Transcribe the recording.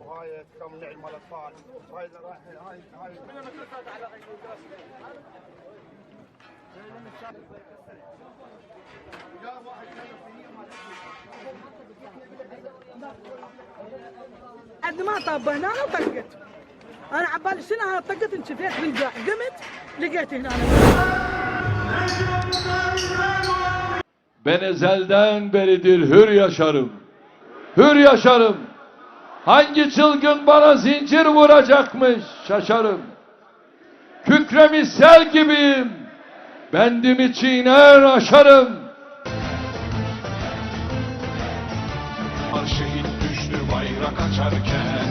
وهاي كم نعم مال الاطفال. هاي هاي من المدرسات على غير قد ما طبينا انا طقت. انا عبالي سنه انا طقت انشفيت بالقاع قمت لقيت هنا. Ben ezelden beridir hür yaşarım. Hür yaşarım. Hangi çılgın bana zincir vuracakmış şaşarım. Kükremiş sel gibiyim. Bendimi çiğner aşarım. Şehit düştü bayrak açarken.